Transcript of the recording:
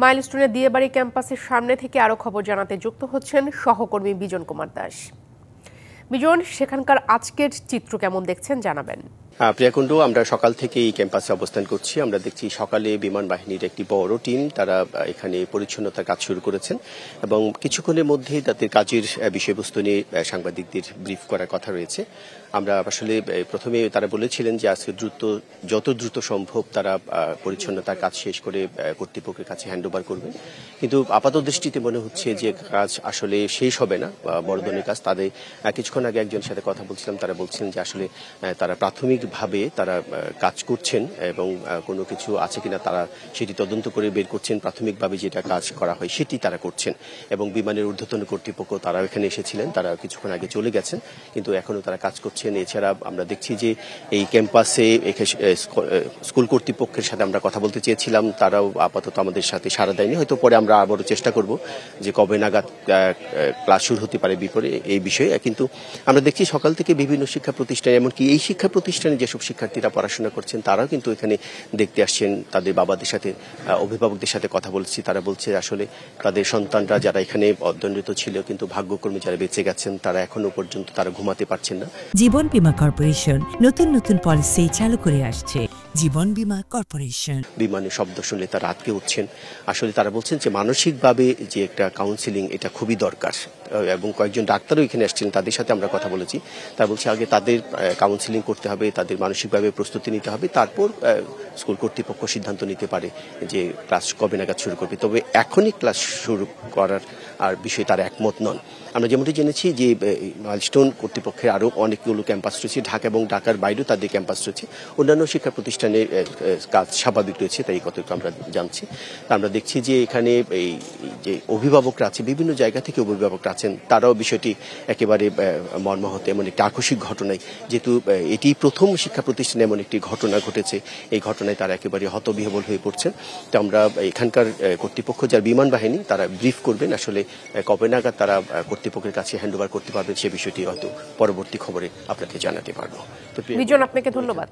মাইলস্টোনের দিয়েবাড়ি ক্যাম্পাসের সামনে থেকে আরো খবর জানাতে যুক্ত হচ্ছেন সহকর্মী বিজন কুমার দাস। বিজন, সেখানকার আজকের চিত্র কেমন দেখছেন জানাবেন। প্রিয়াকুণ্ড, আমরা সকাল থেকে এই ক্যাম্পাসে অবস্থান করছি। আমরা দেখছি সকালে বিমান বাহিনীর একটি বড় টিম তারা এখানে পরিচ্ছন্নতার কাজ শুরু করেছেন এবং কিছুক্ষণের মধ্যেই তাদের কাজের বিষয়বস্তু নিয়ে সাংবাদিকদের ব্রিফ করার কথা রয়েছে। আমরা আসলে প্রথমে তারা বলেছিলেন যে আজকে যত দ্রুত সম্ভব তারা পরিচ্ছন্নতার কাজ শেষ করে কর্তৃপক্ষের কাছে হ্যান্ডওভার করবে, কিন্তু আপাত দৃষ্টিতে মনে হচ্ছে যে কাজ আসলে শেষ হবে না, বড় ধরনের কাজ। তাদের কিছুক্ষণ আগে একজনের সাথে কথা বলছিলাম, তারা বলছিলেন যে আসলে তারা প্রাথমিকভাবে তারা কাজ করছেন এবং কোনো কিছু আছে কিনা তারা সেটি তদন্ত করে বের করছেন। প্রাথমিকভাবে যেটা কাজ করা হয় সেটি তারা করছেন এবং বিমানের ঊর্ধ্বতন কর্তৃপক্ষ তারা এখানে এসেছিলেন, তারা কিছুক্ষণ আগে চলে গেছেন, কিন্তু এখনো তারা কাজ করছেন। এছাড়া আমরা দেখছি যে এই ক্যাম্পাসে স্কুল কর্তৃপক্ষের সাথে আমরা কথা বলতে চেয়েছিলাম, তারাও আপাতত আমাদের সাথে সাড়া দেয়নি। হয়তো পরে আমরা আবারও চেষ্টা করব যে কবে নাগাদ ক্লাস শুরু হতে পারে এই বিষয়ে। কিন্তু আমরা দেখছি সকাল থেকে বিভিন্ন শিক্ষা প্রতিষ্ঠানে, এমনকি এই শিক্ষা প্রতিষ্ঠানে যেসব শিক্ষার্থীরা পড়াশোনা করছেন তারাও কিন্তু এখানে দেখতে আসছেন, তাদের বাবাদের সাথে অভিভাবকদের সাথে কথা বলছি। তারা বলছে আসলে তাদের সন্তানরা যারা এখানে অধ্যয়নরত ছিল কিন্তু ভাগ্যক্রমে যারা বেঁচে গেছেন তারা এখনো পর্যন্ত তারা ঘুমাতে পারছেন না। জীবন বীমা কর্পোরেশন নতুন নতুন পলিসি চালু করে আসছে। জীবন বীমা কর্পোরেশন। বিমানের শব্দ শুনলে তারা আটকে উঠছেন। আসলে তারা বলছেন যে মানসিকভাবে যে একটা কাউন্সিলিং এটা খুবই দরকার এবং কয়েকজন ডাক্তারও এখানে আসছেন, তাদের সাথে আমরা কথা বলেছি। তারা বলছে আগে তাদের কাউন্সিলিং করতে হবে, তাদের মানসিকভাবে প্রস্তুতি নিতে হবে, তারপর স্কুল কর্তৃপক্ষ সিদ্ধান্ত নিতে পারে যে ক্লাস কবে নাগাদ শুরু করবে। তবে এখনই ক্লাস শুরু করার আর বিষয়ে তারা একমত নন। আমরা যেমনটি জেনেছি যে মাইলস্টোন কর্তৃপক্ষের আরও অনেকগুলো ক্যাম্পাস রয়েছে, ঢাকা এবং ঢাকার বাইরেও তাদের ক্যাম্পাস রয়েছে। অন্যান্য শিক্ষা প্রতিষ্ঠানে কাজ স্বাভাবিক রয়েছে, তাই কতটুকু আমরা জানছি। আমরা দেখছি যে এখানে এই যে অভিভাবকরা আছে, বিভিন্ন জায়গা থেকে অভিভাবকরা আছেন, তারাও বিষয়টি একেবারে মর্মাহত। এমন একটি আকস্মিক ঘটনায়, যেহেতু এটি প্রথম শিক্ষা প্রতিষ্ঠানে এমন একটি ঘটনা ঘটেছে, এই ঘটনায় তারা একেবারে হতবিহ্বল হয়ে পড়ছেন। তো আমরা এখানকার কর্তৃপক্ষ যার বিমান বাহিনী তারা ব্রিফ করবেন আসলে কবে নাগাদ তারা কর্তৃপক্ষের কাছে হ্যান্ডওভার করতে পারবেন, সে বিষয়টি হয়তো পরবর্তী খবরে আপনাকে জানাতে পারবো। বিজন, আপনাকে ধন্যবাদ।